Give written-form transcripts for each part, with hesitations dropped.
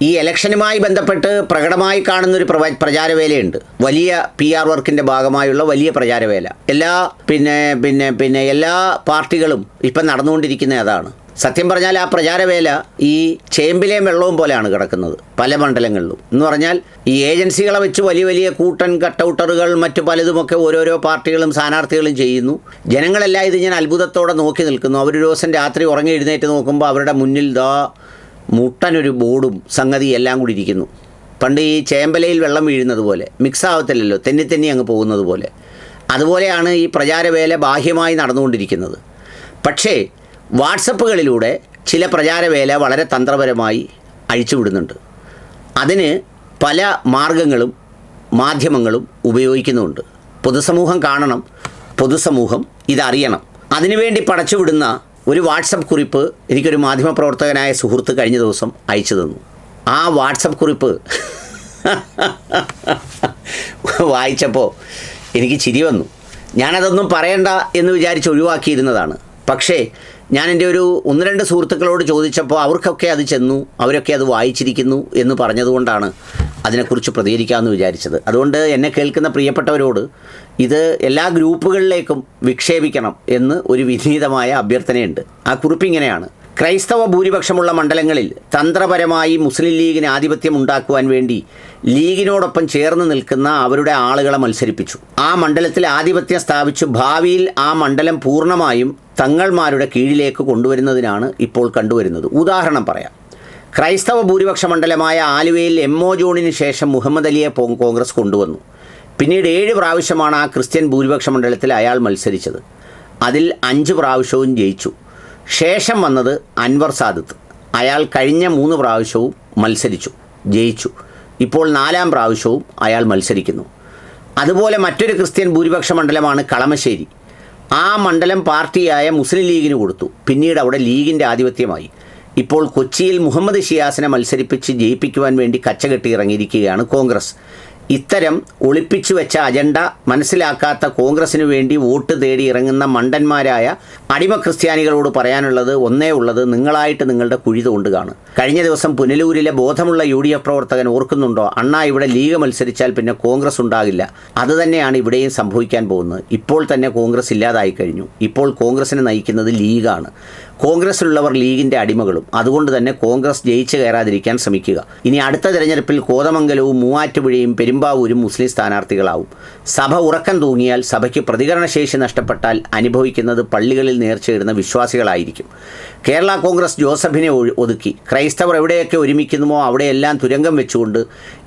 ഈ ഇലക്ഷനുമായി ബന്ധപ്പെട്ട് പ്രകടമായി കാണുന്നൊരു പ്രചാരവേലയുണ്ട്. വലിയ PR വർക്കിൻ്റെ ഭാഗമായുള്ള വലിയ പ്രചാരവേല എല്ലാ പാർട്ടികളും ഇപ്പം നടന്നുകൊണ്ടിരിക്കുന്ന അതാണ്. സത്യം പറഞ്ഞാൽ ആ പ്രചാരവേല ഈ ചേമ്പിലേയും വെള്ളവും പോലെയാണ് കിടക്കുന്നത് പല മണ്ഡലങ്ങളിലും. എന്ന് പറഞ്ഞാൽ ഈ ഏജൻസികളെ വെച്ച് വലിയ വലിയ കൂട്ടൻ കട്ടൗട്ടറുകൾ മറ്റു പലതുമൊക്കെ ഓരോരോ പാർട്ടികളും സ്ഥാനാർത്ഥികളും ചെയ്യുന്നു. ജനങ്ങളെല്ലാം ഇത് ഞാൻ അത്ഭുതത്തോടെ നോക്കി നിൽക്കുന്നു. അവരൊരു ദിവസം രാത്രി ഉറങ്ങി എഴുന്നേറ്റ് നോക്കുമ്പോൾ അവരുടെ മുന്നിൽ മുട്ടനൊരു ബോർഡും സംഗതി എല്ലാം കൂടി ഇരിക്കുന്നു. പണ്ട് ഈ ചേമ്പലയിൽ വെള്ളം വീഴുന്നത് പോലെ മിക്സ് ആവത്തില്ലല്ലോ, തെന്നി അങ്ങ് പോകുന്നത് പോലെ. അതുപോലെയാണ് ഈ പ്രചാരവേല ബാഹ്യമായി നടന്നുകൊണ്ടിരിക്കുന്നത്. പക്ഷേ വാട്സപ്പുകളിലൂടെ ചില പ്രചാരവേല വളരെ തന്ത്രപരമായി അഴിച്ചുവിടുന്നുണ്ട്. അതിന് പല മാർഗങ്ങളും മാധ്യമങ്ങളും ഉപയോഗിക്കുന്നുമുണ്ട്. പൊതുസമൂഹം കാണണം, പൊതുസമൂഹം ഇതറിയണം. അതിനുവേണ്ടി പടച്ചുവിടുന്ന ഒരു വാട്സപ്പ് കുറിപ്പ് എനിക്കൊരു മാധ്യമപ്രവർത്തകനായ സുഹൃത്ത് കഴിഞ്ഞ ദിവസം അയച്ചു തന്നു. ആ വാട്സപ്പ് കുറിപ്പ് വായിച്ചപ്പോൾ എനിക്ക് ചിരി വന്നു. ഞാനതൊന്നും പറയണ്ട എന്ന് വിചാരിച്ച് ഒഴിവാക്കിയിരുന്നതാണ്. പക്ഷേ ഞാൻ എൻ്റെ ഒരു 1-2 സുഹൃത്തുക്കളോട് ചോദിച്ചപ്പോൾ അവർക്കൊക്കെ അത് ചെന്നു, അവരൊക്കെ അത് വായിച്ചിരിക്കുന്നു എന്ന് പറഞ്ഞതുകൊണ്ടാണ് അതിനെക്കുറിച്ച് പ്രതികരിക്കാമെന്ന് വിചാരിച്ചത്. അതുകൊണ്ട് എന്നെ കേൾക്കുന്ന പ്രിയപ്പെട്ടവരോട് ഇത് എല്ലാ ഗ്രൂപ്പുകളിലേക്കും വിക്ഷേപിക്കണം എന്ന് ഒരു വിനീതമായ അഭ്യർത്ഥനയുണ്ട്. ആ കുറിപ്പ് ഇങ്ങനെയാണ്: ക്രൈസ്തവ ഭൂരിപക്ഷമുള്ള മണ്ഡലങ്ങളിൽ തന്ത്രപരമായി മുസ്ലിം ലീഗിന് ആധിപത്യം ഉണ്ടാക്കുവാൻ വേണ്ടി ലീഗിനോടൊപ്പം ചേർന്ന് നിൽക്കുന്ന അവരുടെ ആളുകളെ മത്സരിപ്പിച്ചു. ആ മണ്ഡലത്തിൽ ആധിപത്യം സ്ഥാപിച്ചു ഭാവിയിൽ ആ മണ്ഡലം പൂർണ്ണമായും തങ്ങൾമാരുടെ കീഴിലേക്ക് കൊണ്ടുവരുന്നതിനാണ് ഇപ്പോൾ കണ്ടുവരുന്നത്. ഉദാഹരണം പറയാം. ക്രൈസ്തവ ഭൂരിപക്ഷ മണ്ഡലമായ ആലുവയിൽ MO ജോണിന് ശേഷം മുഹമ്മദ് അലിയെ കോൺഗ്രസ് കൊണ്ടുവന്നു. പിന്നീട് 7 പ്രാവശ്യമാണ് ആ ക്രിസ്ത്യൻ ഭൂരിപക്ഷ മണ്ഡലത്തിൽ അയാൾ മത്സരിച്ചത്. അതിൽ 5 പ്രാവശ്യവും ജയിച്ചു. ശേഷം വന്നത് അൻവർ സാദത്ത്. അയാൾ കഴിഞ്ഞ 3 പ്രാവശ്യവും മത്സരിച്ചു, ജയിച്ചു. ഇപ്പോൾ 4ാം പ്രാവശ്യവും അയാൾ മത്സരിക്കുന്നു. അതുപോലെ മറ്റൊരു ക്രിസ്ത്യൻ ഭൂരിപക്ഷ മണ്ഡലമാണ് കളമശ്ശേരി. ആ മണ്ഡലം പാർട്ടിയായ മുസ്ലിം ലീഗിന് കൊടുത്തു. പിന്നീട് അവിടെ ലീഗിൻ്റെ ആധിപത്യമായി. ഇപ്പോൾ കൊച്ചിയിൽ മുഹമ്മദ് ഷിയാസിനെ മത്സരിപ്പിച്ച് ജയിപ്പിക്കുവാൻ വേണ്ടി കച്ചകെട്ടി ഇറങ്ങിയിരിക്കുകയാണ് കോൺഗ്രസ്. ഇത്തരം ഒളിപ്പിച്ചു വെച്ച അജണ്ട മനസ്സിലാക്കാത്ത കോൺഗ്രസിന് വേണ്ടി വോട്ട് തേടി ഇറങ്ങുന്ന മണ്ടന്മാരായ അടിമ ക്രിസ്ത്യാനികളോട് പറയാനുള്ളത് ഒന്നേ ഉള്ളത്: നിങ്ങളായിട്ട് നിങ്ങളുടെ കുഴി തോണ്ട് കാണും. കഴിഞ്ഞ ദിവസം പുനലൂരിലെ ബോധമുള്ള UDF പ്രവർത്തകൻ ഓർക്കുന്നുണ്ടോ? അണ്ണാ, ഇവിടെ ലീഗ് മത്സരിച്ചാൽ പിന്നെ കോൺഗ്രസ് ഉണ്ടാകില്ല. അതുതന്നെയാണ് ഇവിടെയും സംഭവിക്കാൻ പോകുന്നത്. ഇപ്പോൾ തന്നെ കോൺഗ്രസ് ഇല്ലാതായി കഴിഞ്ഞു. ഇപ്പോൾ കോൺഗ്രസിനെ നയിക്കുന്നത് ലീഗാണ്. കോൺഗ്രസ്സിലുള്ളവർ ലീഗിൻ്റെ അടിമകളും. അതുകൊണ്ട് തന്നെ കോൺഗ്രസ് ജയിച്ചു കയറാതിരിക്കാൻ ശ്രമിക്കുക. ഇനി അടുത്ത തിരഞ്ഞെടുപ്പിൽ കോതമംഗലവും മൂവാറ്റുപുഴയും പെരുമ്പാവൂരും മുസ്ലിം സ്ഥാനാർത്ഥികളാവും. സഭ ഉറക്കം തൂങ്ങിയാൽ, സഭയ്ക്ക് പ്രതികരണശേഷി നഷ്ടപ്പെട്ടാൽ അനുഭവിക്കുന്നത് പള്ളികളിൽ നേർച്ചയിടുന്ന വിശ്വാസികളായിരിക്കും. കേരള കോൺഗ്രസ് ജോസഫിനെ ഒതുക്കി ക്രൈസ്തവർ എവിടെയൊക്കെ ഒരുമിക്കുന്നുമോ അവിടെയെല്ലാം തുരങ്കം വെച്ചുകൊണ്ട്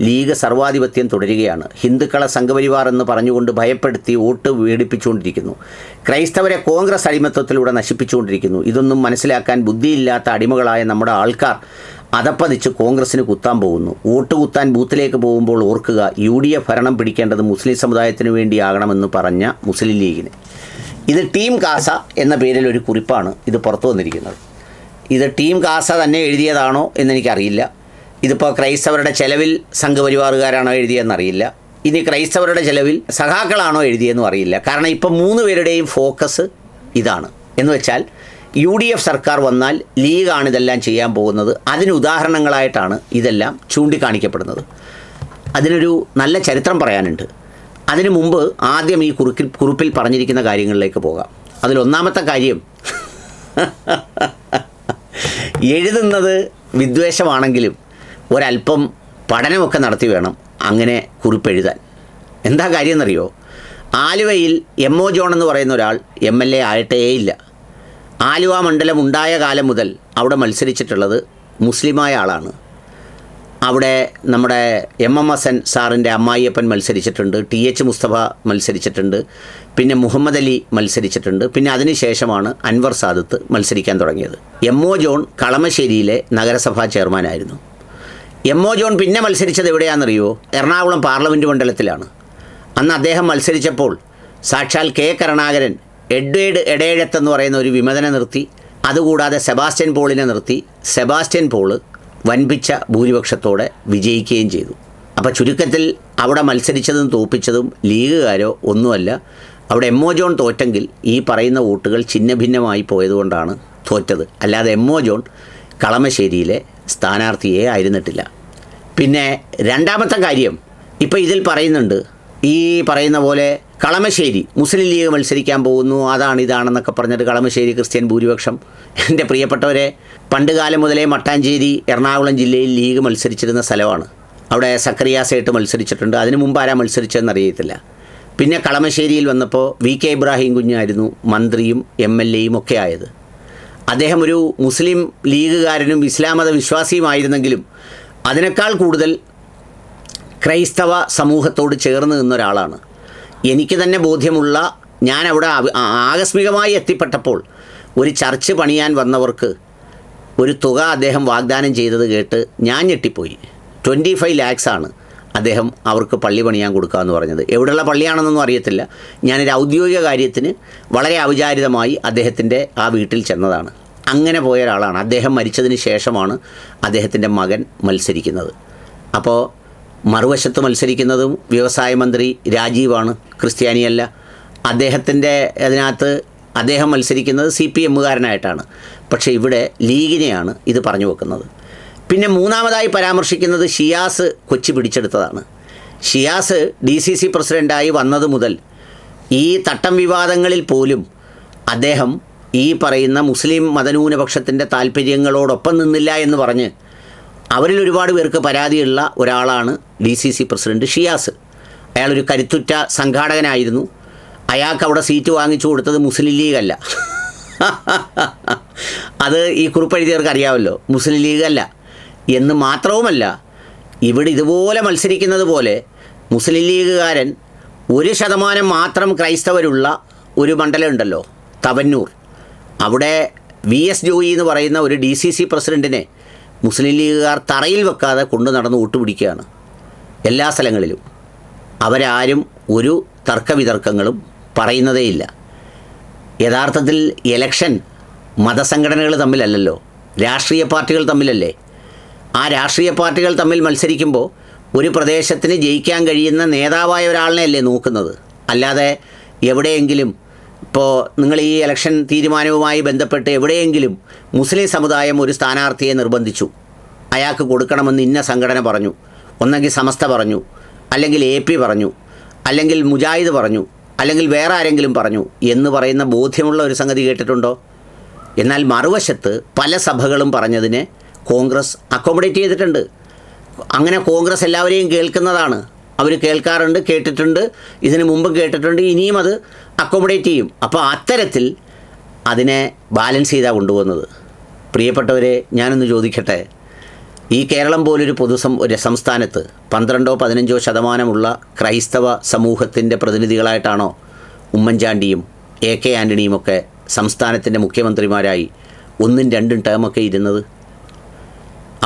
ലീഗ് സർവാധിപത്യം തുടരുകയാണ്. ഹിന്ദുക്കളെ സംഘപരിവാർ എന്ന് പറഞ്ഞുകൊണ്ട് ഭയപ്പെടുത്തി വോട്ട് വേടിപ്പിച്ചുകൊണ്ടിരിക്കുന്നു. ക്രൈസ്തവരെ കോൺഗ്രസ് അടിമത്വത്തിലൂടെ നശിപ്പിച്ചുകൊണ്ടിരിക്കുന്നു. ഇതൊന്നും മനസ്സിലാക്കാൻ ബുദ്ധിയില്ലാത്ത അടിമകളായ നമ്മുടെ ആൾക്കാർ അതപ്പതിച്ച് കോൺഗ്രസ്സിന് കുത്താൻ പോകുന്നു. വോട്ട് കുത്താൻ ബൂത്തിലേക്ക് പോകുമ്പോൾ ഓർക്കുക, UDF ഭരണം പിടിക്കേണ്ടത് മുസ്ലിം സമുദായത്തിന് വേണ്ടിയാകണമെന്ന് പറഞ്ഞ മുസ്ലിം ലീഗിന്. ഇത് ടീം കാസ എന്ന പേരിൽ ഒരു കുറിപ്പാണ് ഇത് പുറത്തു വന്നിരിക്കുന്നത്. ഇത് ടീം കാസ തന്നെ എഴുതിയതാണോ എന്നെനിക്കറിയില്ല. ഇതിപ്പോൾ ക്രൈസ്തവരുടെ ചെലവിൽ സംഘപരിവാറുകാരാണോ എഴുതിയെന്നറിയില്ല. ഇനി ക്രൈസ്തവരുടെ ചെലവിൽ സഖാക്കളാണോ എഴുതിയെന്നും അറിയില്ല. കാരണം ഇപ്പം 3 പേരുടെയും ഫോക്കസ് ഇതാണ്. എന്ന് വെച്ചാൽ UDF സർക്കാർ വന്നാൽ ലീഗാണ് ഇതെല്ലാം ചെയ്യാൻ പോകുന്നത്. അതിന് ഉദാഹരണങ്ങളായിട്ടാണ് ഇതെല്ലാം ചൂണ്ടിക്കാണിക്കപ്പെടുന്നത്. അതിനൊരു നല്ല ചരിത്രം പറയാനുണ്ട്. അതിനു മുമ്പ് ആദ്യം ഈ കുറിപ്പിൽ പറഞ്ഞിരിക്കുന്ന കാര്യങ്ങളിലേക്ക് പോകാം. അതിലൊന്നാമത്തെ കാര്യം, എഴുതുന്നത് വിദ്വേഷമാണെങ്കിലും ഒരല്പം പഠനമൊക്കെ നടത്തി വേണം അങ്ങനെ കുറിപ്പെഴുതാൻ. എന്താ കാര്യം എന്നറിയോ? ആലുവയിൽ MO ജോൺ എന്ന് പറയുന്ന ഒരാൾ MLA ആയിട്ടേയില്ല. ആലുവ മണ്ഡലം ഉണ്ടായ കാലം മുതൽ അവിടെ മത്സരിച്ചിട്ടുള്ളത് മുസ്ലിമായ ആളാണ്. അവിടെ നമ്മുടെ MMSN സാറിൻ്റെ അമ്മായിയപ്പൻ മത്സരിച്ചിട്ടുണ്ട്, TH മുസ്തഫ മത്സരിച്ചിട്ടുണ്ട്, പിന്നെ മുഹമ്മദ് അലി മത്സരിച്ചിട്ടുണ്ട്. പിന്നെ അതിനുശേഷമാണ് അൻവർ സാദത്ത് മത്സരിക്കാൻ തുടങ്ങിയത്. MO ജോൺ കളമശ്ശേരിയിലെ നഗരസഭാ ചെയർമാനായിരുന്നു. MO ജോൺ പിന്നെ മത്സരിച്ചത് എവിടെയാണെന്നറിയോ? എറണാകുളം പാർലമെൻറ്റ് മണ്ഡലത്തിലാണ്. അന്ന് അദ്ദേഹം മത്സരിച്ചപ്പോൾ സാക്ഷാൽ K കരുണാകരൻ എഡ്വേർഡ് എടേഴത്ത് എന്ന് പറയുന്ന ഒരു വിമതനെ നിർത്തി. അതുകൂടാതെ സെബാസ്റ്റ്യൻ പോളിനെ നിർത്തി. സെബാസ്റ്റ്യൻ പോള് വൻപിച്ച ഭൂരിപക്ഷത്തോടെ വിജയിക്കുകയും ചെയ്തു. അപ്പോൾ ചുരുക്കത്തിൽ അവിടെ മത്സരിച്ചതും തോൽപ്പിച്ചതും ലീഗുകാരോ ഒന്നുമല്ല. അവിടെ MO ജോൺ തോറ്റെങ്കിൽ ഈ പറയുന്ന വോട്ടുകൾ ഛിന്നഭിന്നമായി പോയതുകൊണ്ടാണ് തോറ്റത്. അല്ലാതെ MO ജോൺ കളമശ്ശേരിയിലെ സ്ഥാനാർത്ഥിയെ ആയിരുന്നിട്ടില്ല. പിന്നെ രണ്ടാമത്തെ കാര്യം, ഇപ്പോൾ ഇതിൽ പറയുന്നുണ്ട്, ഈ പറയുന്ന പോലെ കളമശ്ശേരി മുസ്ലിം ലീഗ് മത്സരിക്കാൻ പോകുന്നു, അതാണ് ഇതാണെന്നൊക്കെ പറഞ്ഞിട്ട് കളമശ്ശേരി ക്രിസ്ത്യൻ ഭൂരിപക്ഷം. എൻ്റെ പ്രിയപ്പെട്ടവരെ, പണ്ട് കാലം മുതലേ മട്ടാഞ്ചേരി എറണാകുളം ജില്ലയിൽ ലീഗ് മത്സരിച്ചിരുന്ന സ്ഥലമാണ്. അവിടെ സക്കറിയാസായിട്ട് മത്സരിച്ചിട്ടുണ്ട്. അതിനു മുമ്പ് ആരാ മത്സരിച്ചതെന്ന് അറിയത്തില്ല. പിന്നെ കളമശ്ശേരിയിൽ വന്നപ്പോൾ VK ഇബ്രാഹിം കുഞ്ഞായിരുന്നു മന്ത്രിയും MLA യും ഒക്കെ ആയത്. അദ്ദേഹം ഒരു മുസ്ലിം ലീഗുകാരനും ഇസ്ലാം മത വിശ്വാസിയുമായിരുന്നെങ്കിലും അതിനേക്കാൾ കൂടുതൽ ക്രൈസ്തവ സമൂഹത്തോട് ചേർന്ന് നിന്നൊരാളാണ്. എനിക്ക് തന്നെ ബോധ്യമുള്ള, ഞാൻ അവിടെ ആകസ്മികമായി എത്തിപ്പെട്ടപ്പോൾ ഒരു ചർച്ച് പണിയാൻ വന്നവർക്ക് ഒരു തുക അദ്ദേഹം വാഗ്ദാനം ചെയ്തത് കേട്ട് ഞാൻ ഞെട്ടിപ്പോയി. 25 lakhs ആണ് അദ്ദേഹം അവർക്ക് പള്ളി പണിയാൻ കൊടുക്കാമെന്ന് പറഞ്ഞത്. എവിടെയുള്ള പള്ളിയാണെന്നൊന്നും അറിയത്തില്ല. ഞാനൊരു ഔദ്യോഗിക കാര്യത്തിന് വളരെ ഔചാരിതമായി അദ്ദേഹത്തിൻ്റെ ആ വീട്ടിൽ ചെന്നതാണ്. അങ്ങനെ പോയ ഒരാളാണ്. അദ്ദേഹം മരിച്ചതിന് ശേഷമാണ് അദ്ദേഹത്തിൻ്റെ മകൻ മത്സരിക്കുന്നത്. അപ്പോൾ മറുവശത്ത് മത്സരിക്കുന്നതും വ്യവസായ മന്ത്രി രാജീവാണ്, ക്രിസ്ത്യാനിയല്ല. അദ്ദേഹത്തിൻ്റെ അതിനകത്ത് അദ്ദേഹം മത്സരിക്കുന്നത് CPM-കാരനായിട്ടാണ്. പക്ഷേ ഇവിടെ ലീഗിനെയാണ് ഇത് പറഞ്ഞു വെക്കുന്നത്. പിന്നെ മൂന്നാമതായി പരാമർശിക്കുന്നത് ഷിയാസ് കൊച്ചി പിടിച്ചെടുത്തതാണ്. ഷിയാസ് DCC പ്രസിഡൻ്റായി വന്നത് മുതൽ ഈ തട്ടം വിവാദങ്ങളിൽ പോലും അദ്ദേഹം ഈ പറയുന്ന മുസ്ലിം മതന്യൂനപക്ഷത്തിൻ്റെ താല്പര്യങ്ങളോടൊപ്പം നിന്നില്ല എന്ന് പറഞ്ഞ് അവരിൽ ഒരുപാട് പേർക്ക് പരാതിയുള്ള ഒരാളാണ് DCC പ്രസിഡൻറ്റ് ഷിയാസ്. അയാളൊരു കരുത്തുറ്റ സംഘാടകനായിരുന്നു. അയാൾക്ക് അവിടെ സീറ്റ് വാങ്ങിച്ചു കൊടുത്തത് മുസ്ലിം ലീഗല്ല. അത് ഈ കുറിപ്പെഴുതിയവർക്ക് അറിയാമല്ലോ, മുസ്ലിം ലീഗല്ല എന്ന് മാത്രവുമല്ല, ഇവിടെ ഇതുപോലെ മത്സരിക്കുന്നത് പോലെ മുസ്ലിം ലീഗുകാരൻ 1% മാത്രം ക്രൈസ്തവരുള്ള ഒരു മണ്ഡലമുണ്ടല്ലോ, തവന്നൂർ. അവിടെ VS ജോയി എന്ന് പറയുന്ന ഒരു DCC പ്രസിഡൻറ്റിനെ മുസ്ലിം ലീഗുകാർ തറയിൽ വെക്കാതെ കൊണ്ടു നടന്ന് വോട്ടുപിടിക്കുകയാണ് എല്ലാ സ്ഥലങ്ങളിലും. അവരാരും ഒരു തർക്കവിതർക്കങ്ങളും പറയുന്നതേയില്ല. യഥാർത്ഥത്തിൽ ഇലക്ഷൻ മതസംഘടനകൾ തമ്മിലല്ലല്ലോ, രാഷ്ട്രീയ പാർട്ടികൾ തമ്മിലല്ലേ. ആ രാഷ്ട്രീയ പാർട്ടികൾ തമ്മിൽ മത്സരിക്കുമ്പോൾ ഒരു പ്രദേശത്തിന് ജയിക്കാൻ കഴിയുന്ന നേതാവായ ഒരാളിനെയല്ലേ നോക്കുന്നത്. അല്ലാതെ എവിടെയെങ്കിലും ഇപ്പോൾ നിങ്ങൾ ഈ ഇലക്ഷൻ തീരുമാനവുമായി ബന്ധപ്പെട്ട് എവിടെയെങ്കിലും മുസ്ലിം സമുദായം ഒരു സ്ഥാനാർത്ഥിയെ നിർബന്ധിച്ചു, അയാൾക്ക് കൊടുക്കണമെന്ന് ഇന്ന സംഘടന പറഞ്ഞു, ഒന്നെങ്കിൽ സമസ്ത പറഞ്ഞു, അല്ലെങ്കിൽ AP പറഞ്ഞു, അല്ലെങ്കിൽ മുജാഹിദ് പറഞ്ഞു, അല്ലെങ്കിൽ വേറെ ആരെങ്കിലും പറഞ്ഞു എന്ന് പറയുന്ന ബോധ്യമുള്ള ഒരു സംഗതി കേട്ടിട്ടുണ്ടോ? എന്നാൽ മറുവശത്ത് പല സഭകളും പറഞ്ഞതിനെ കോൺഗ്രസ് അക്കോമഡേറ്റ് ചെയ്തിട്ടുണ്ട്. അങ്ങനെ കോൺഗ്രസ് എല്ലാവരെയും കേൾക്കുന്നതാണ്. അവർ കേൾക്കാറുണ്ട്, കേട്ടിട്ടുണ്ട്, ഇതിനു മുമ്പും കേട്ടിട്ടുണ്ട്, ഇനിയും അത് അക്കോമഡേറ്റ് ചെയ്യും. അപ്പോൾ അത്തരത്തിൽ അതിനെ ബാലൻസ് ചെയ്താണ് കൊണ്ടുപോകുന്നത്. പ്രിയപ്പെട്ടവരെ, ഞാനൊന്ന് ചോദിക്കട്ടെ, ഈ കേരളം പോലൊരു ഒരു സംസ്ഥാനത്ത് 12-15% ക്രൈസ്തവ സമൂഹത്തിൻ്റെ പ്രതിനിധികളായിട്ടാണോ ഉമ്മൻചാണ്ടിയും AK ആൻ്റണിയുമൊക്കെ സംസ്ഥാനത്തിൻ്റെ മുഖ്യമന്ത്രിമാരായി 1-2 ടേമൊക്കെ ഇരുന്നത്?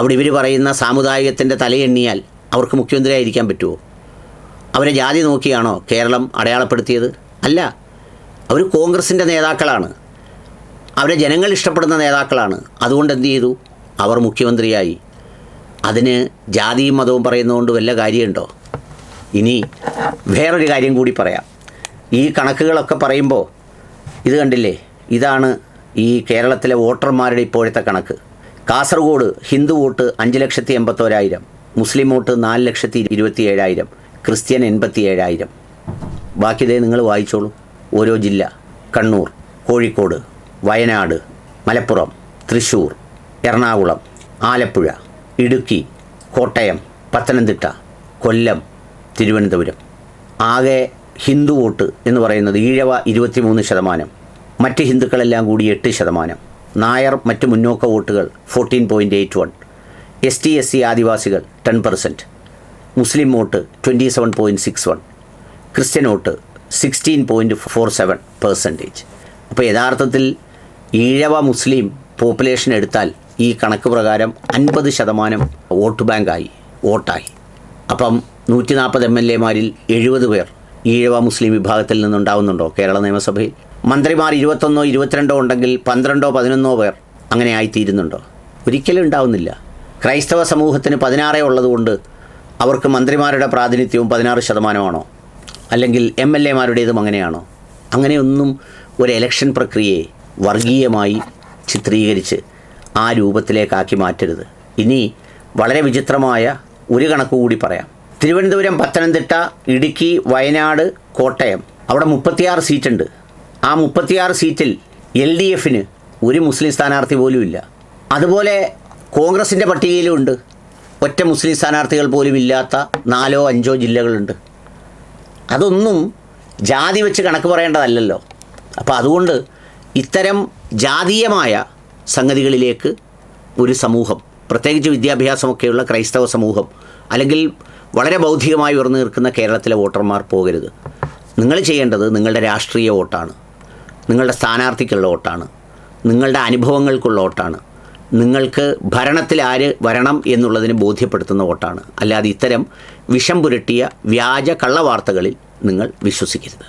അവിടെ ഇവർ പറയുന്ന സാമുദായികത്തിൻ്റെ തലയെണ്ണിയാൽ അവർക്ക് മുഖ്യമന്ത്രിയായിരിക്കാൻ പറ്റുമോ? അവരെ ജാതി നോക്കിയാണോ കേരളം അടയാളപ്പെടുത്തിയത്? അല്ല, അവർ കോൺഗ്രസിൻ്റെ നേതാക്കളാണ്, അവരെ ജനങ്ങൾ ഇഷ്ടപ്പെടുന്ന നേതാക്കളാണ്. അതുകൊണ്ട് എന്ത് ചെയ്തു? അവർ മുഖ്യമന്ത്രിയായി. അതിന് ജാതിയും മതവും പറയുന്നതുകൊണ്ട് വല്ല കാര്യമുണ്ടോ? ഇനി വേറൊരു കാര്യം കൂടി പറയാം. ഈ കണക്കുകളൊക്കെ പറയുമ്പോൾ ഇത് കണ്ടില്ലേ, ഇതാണ് ഈ കേരളത്തിലെ വോട്ടർമാരുടെ ഇപ്പോഴത്തെ കണക്ക്. കാസർഗോഡ് ഹിന്ദു വോട്ട് 5,81,000, മുസ്ലിം വോട്ട് 4,27,000, ക്രിസ്ത്യൻ 87,000. ബാക്കി ഇതേ നിങ്ങൾ വായിച്ചോളൂ. ഓരോ ജില്ല: കണ്ണൂർ, കോഴിക്കോട്, വയനാട്, മലപ്പുറം, തൃശ്ശൂർ, എറണാകുളം, ആലപ്പുഴ, ഇടുക്കി, കോട്ടയം, പത്തനംതിട്ട, കൊല്ലം, തിരുവനന്തപുരം. ആകെ ഹിന്ദു വോട്ട് എന്ന് പറയുന്നത് ഈഴവ 23%, മറ്റ് ഹിന്ദുക്കളെല്ലാം കൂടി 8%, നായർ മറ്റ് മുന്നോക്ക വോട്ടുകൾ 14.81, ST/SC ആദിവാസികൾ 10%, മുസ്ലിം വോട്ട് 27.61, ക്രിസ്ത്യൻ വോട്ട് 16.47%. അപ്പോൾ യഥാർത്ഥത്തിൽ ഈഴവ മുസ്ലിം പോപ്പുലേഷൻ എടുത്താൽ ഈ കണക്ക് പ്രകാരം 50% വോട്ട് ബാങ്കായി, വോട്ടായി. അപ്പം 140 MLA-മാരിൽ 70 പേർ ഈഴവ മുസ്ലിം വിഭാഗത്തിൽ നിന്നുണ്ടാവുന്നുണ്ടോ കേരള നിയമസഭയിൽ? മന്ത്രിമാർ 21-22 ഉണ്ടെങ്കിൽ 12-11 പേർ അങ്ങനെ ആയിത്തീരുന്നുണ്ടോ? ഒരിക്കലും ഉണ്ടാവുന്നില്ല. ക്രൈസ്തവ സമൂഹത്തിന് 16 ഉള്ളതുകൊണ്ട് അവർക്ക് മന്ത്രിമാരുടെ പ്രാതിനിധ്യവും 16%ആണോ? അല്ലെങ്കിൽ MLA-മാരുടേതും അങ്ങനെയാണോ? അങ്ങനെയൊന്നും ഒരു ഇലക്ഷൻ പ്രക്രിയയെ വർഗീയമായി ചിത്രീകരിച്ച് ആ രൂപത്തിലേക്കാക്കി മാറ്റരുത്. ഇനി വളരെ വിചിത്രമായ ഒരു കണക്ക് കൂടി പറയാം. തിരുവനന്തപുരം, പത്തനംതിട്ട, ഇടുക്കി, വയനാട്, കോട്ടയം അവിടെ 36 സീറ്റുണ്ട്. ആ 36 സീറ്റിൽ LDFന് ഒരു മുസ്ലിം സ്ഥാനാർത്ഥി പോലും ഇല്ല. അതുപോലെ കോൺഗ്രസിൻ്റെ പട്ടികയിലുമുണ്ട് ഒറ്റ മുസ്ലിം സ്ഥാനാർത്ഥികൾ പോലും ഇല്ലാത്ത 4 or 5 ജില്ലകളുണ്ട്. അതൊന്നും ജാതി വെച്ച് കണക്ക് പറയേണ്ടതല്ലല്ലോ. അപ്പോൾ അതുകൊണ്ട് ഇത്തരം ജാതീയമായ സംഗതികളിലേക്ക് ഒരു സമൂഹം, പ്രത്യേകിച്ച് വിദ്യാഭ്യാസമൊക്കെയുള്ള ക്രൈസ്തവ സമൂഹം, അല്ലെങ്കിൽ വളരെ ബൗദ്ധികമായി ഉയർന്നു നിൽക്കുന്ന കേരളത്തിലെ വോട്ടർമാർ പോകരുത്. നിങ്ങൾ ചെയ്യേണ്ടത് നിങ്ങളുടെ രാഷ്ട്രീയ വോട്ടാണ്, നിങ്ങളുടെ സ്ഥാനാർത്ഥിക്കുള്ള വോട്ടാണ്, നിങ്ങളുടെ അനുഭവങ്ങൾക്കുള്ള വോട്ടാണ്, നിങ്ങൾക്ക് ഭരണത്തിൽ ആര് വരണം എന്നുള്ളതിന് ബോധ്യപ്പെടുത്തുന്ന വോട്ടാണ്. അല്ലാതെ ഇത്തരം വിഷം പുരട്ടിയ വ്യാജ കള്ളവാർത്തകളിൽ നിങ്ങൾ വിശ്വസിക്കരുത്.